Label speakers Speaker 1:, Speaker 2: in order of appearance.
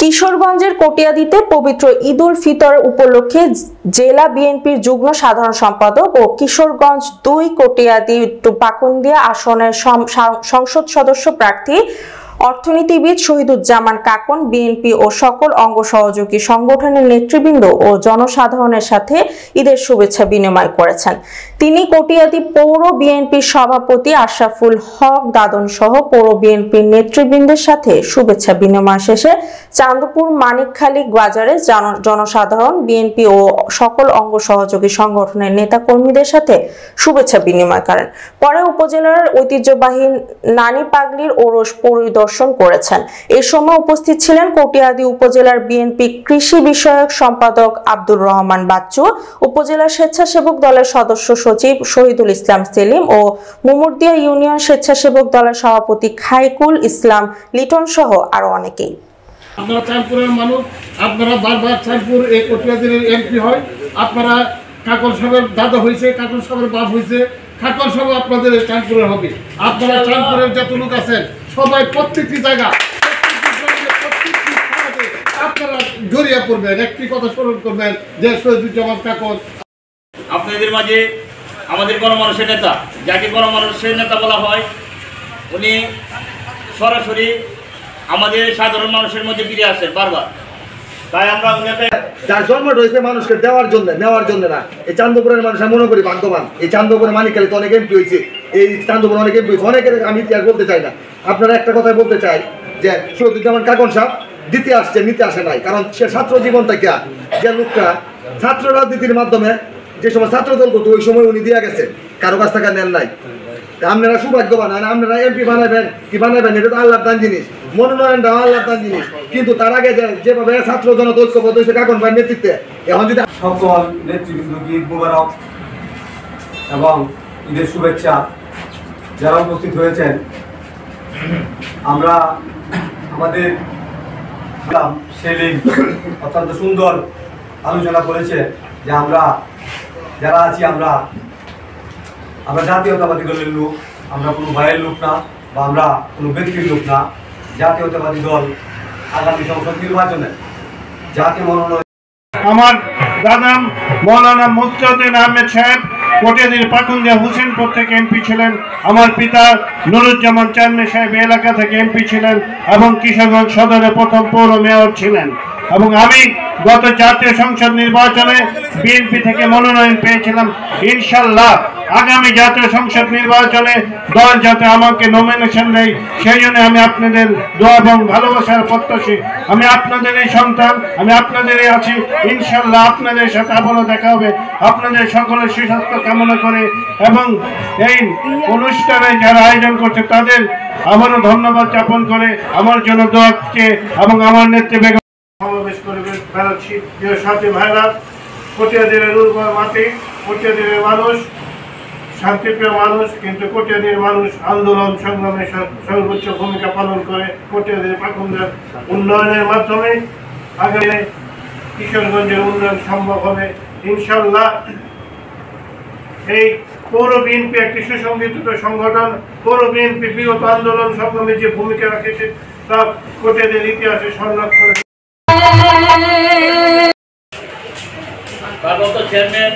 Speaker 1: কিশোরগঞ্জের কটিয়াদীতে পবিত্র ঈদ উল ফিতর উপলক্ষে জেলা বিএনপির যুগ্ম সাধারণ সম্পাদক ও কিশোরগঞ্জ ২ কটিয়াদী পাকুন্দিয়া আসনের সংসদ সদস্য প্রার্থী অর্থনীতিবিদ শহীদুজ্জামান কাকন বিএনপি ও সকল অঙ্গ সহযোগী সংগঠনের নেতৃবৃন্দ ও জনসাধারণের সাথে ঈদের শুভেচ্ছা বিনিময় করেছেন। তিনি কটিয়াদী পৌর বিএনপির সভাপতি আশরাফুল হক দাদন সহ পৌর বিএনপির নেতৃবৃন্দের সাথে শুভেচ্ছা বিনিময় শেষে চান্দপুর মানিকখালী বাজারে জনসাধারণ বিএনপি ও সকল অঙ্গ সহযোগী সংগঠনের নেতা কর্মীদের সাথে শুভেচ্ছা বিনিময় করেন। পরে উপজেলার ঐতিহ্যবাহী নানি পাগলির ওরস পরিদর্শন করেছেন। এই সময় উপস্থিত ছিলেন কটিয়াদী উপজেলার বিএনপি কৃষি বিষয়ক সম্পাদক আব্দুর রহমান বাচ্চু, উপজেলা স্বেচ্ছাসেবক দলের সদস্য সচিব শহীদুল ইসলাম সেলিম ও মুমুরদিয়া ইউনিয়ন স্বেচ্ছাসেবক দলের সভাপতি খাইকুল ইসলাম লিটন সহ আরো অনেকেই।
Speaker 2: আপনারা চাঁদপুরের মানুষ, আপনারা বারবার চাঁদপুর এই কটিয়াদীর এমপি হয়, আপনারা কাকন সাহেবের দাদা হয়েছে, কাকন সাহেবের বাপ হয়েছে, কাকন সাহেব আপনাদের চাঁদপুরের হবে। আপনারা চাঁদপুরের যত লোক আছেন সবাই প্রত্যেকটি জায়গা আপনারা জড়িয়ে পড়বেন, একটি কথা স্মরণ করবেন যে শহীদুজ্জামান কাকন
Speaker 3: আপনাদের মাঝে আমাদের গণমানুষের নেতা, যাকে গণমানুষের নেতা বলা হয়, উনি সরাসরি আমাদের সাধারণ মানুষের মধ্যে ফিরে আসেন বারবার। তাই আমরা
Speaker 4: যার জন্ম হয়েছে মানুষকে দেওয়ার জন্য, নেওয়ার জন্য না। এই চান্দপুরের মানুষ আমি মনে করি ভাগ্যবান। এই চান্দপুরে মানিকখালীতে অনেক এমপি হয়েছে, এই চান্দপুরে অনেক এমপি হয়েছে, অনেকের আমি ইতিহাস বলতে চাই না। আপনারা একটা কথাই বলতে চাই যে শহীদুজ্জামান কাকন সাহেব দিতে আসছে, নিতে আসে নাই। কারণ সে ছাত্র জীবন থেকে যে লোকটা ছাত্র রাজনীতির মাধ্যমে যে সময় ছাত্র দল করতো ওই সময় উনি দিয়ে গেছে, কারো কাছ থেকে নেন নাই। আপনারা সৌভাগ্যবান, আপনারা এমপি বানাবেন কি বানাবেন এটা তো আল্লাহর দান জিনিস, মনোনয়নটাও আল্লাহর দান জিনিস। কিন্তু তার আগে যেভাবে ছাত্র জনতা ঐক্যবদ্ধ হয়েছে কাকন ভাইয়ের নেতৃত্বে, এখন যদি
Speaker 5: সকল নেতৃবৃন্দকে ঈদ মোবারক এবং ঈদের শুভেচ্ছা। যারা উপস্থিত হয়েছেন, আমরা আমাদের সেলিম অত্যন্ত সুন্দর আলোচনা করেছে যে আমরা যারা আছি আমরা জাতীয়তাবাদী দলের লোক, আমরা কোনো ভাইয়ের লোক না বা আমরা কোনো ব্যক্তির লোক না। জাতীয়তাবাদী দল আগামী সংসদ নির্বাচনে যাকে মনোনয়ন।
Speaker 2: আমার দাদা মৌলানা মুস্তাউদ্দিন আহমেদ সাহেব কটিয়াদীর পাকুন্দিয়া হুসেনপুর থেকে এমপি ছিলেন। আমার পিতা নুরুজ্জামান চান্নে সাহেব এলাকা থেকে এমপি ছিলেন এবং কিশোরগঞ্জ সদরের প্রথম পৌর মেয়র ছিলেন। এবং আমি গত জাতীয় সংসদ নির্বাচনে বিএনপি থেকে মনোনয়ন পেয়েছিলাম। ইনশাল্লাহ আগামী জাতীয় সংসদ নির্বাচনে দল যাতে আমাকে নমিনেশন দেয় সেই জন্য আমি আপনাদের দোয়া এবং ভালোবাসার প্রত্যাশী। আমি আপনাদেরই সন্তান, আমি আপনাদেরই আছি। ইনশাল্লাহ আপনাদের সাথে আবারও দেখা হবে। আপনাদের সকলের সুস্বাস্থ্য কামনা করে এবং এই অনুষ্ঠানে যারা আয়োজন করছে তাদের আবারও ধন্যবাদ জ্ঞাপন করে আমার জন্য দোয়া চেয়ে এবং আমার নেতৃত্বে সমাবেশ করবেন। প্রিয় সাথী ভাইরা, কটিয়াদীর উর্বর মাটি, কটিয়াদীর মানুষ শান্তিপ্রিয় মানুষ, কিন্তু কটিয়াদীর মানুষ আন্দোলন সংগ্রামে সর্বোচ্চ ভূমিকা পালন করে কটিয়াদীর পাকুন্দিয়ার উন্নয়নের মাধ্যমে আগামী কিশোরগঞ্জের উন্নয়ন সম্ভব হবে ইনশাল্লাহ। এই পৌর বিএনপি একটি সুসংগঠিত সংগঠন। পৌর বিএনপি বিগত আন্দোলন সংগ্রামে যে ভূমিকা রেখেছে তা কটিয়াদীর ইতিহাসে সংরক্ষণ করে।
Speaker 3: চেয়ারম্যান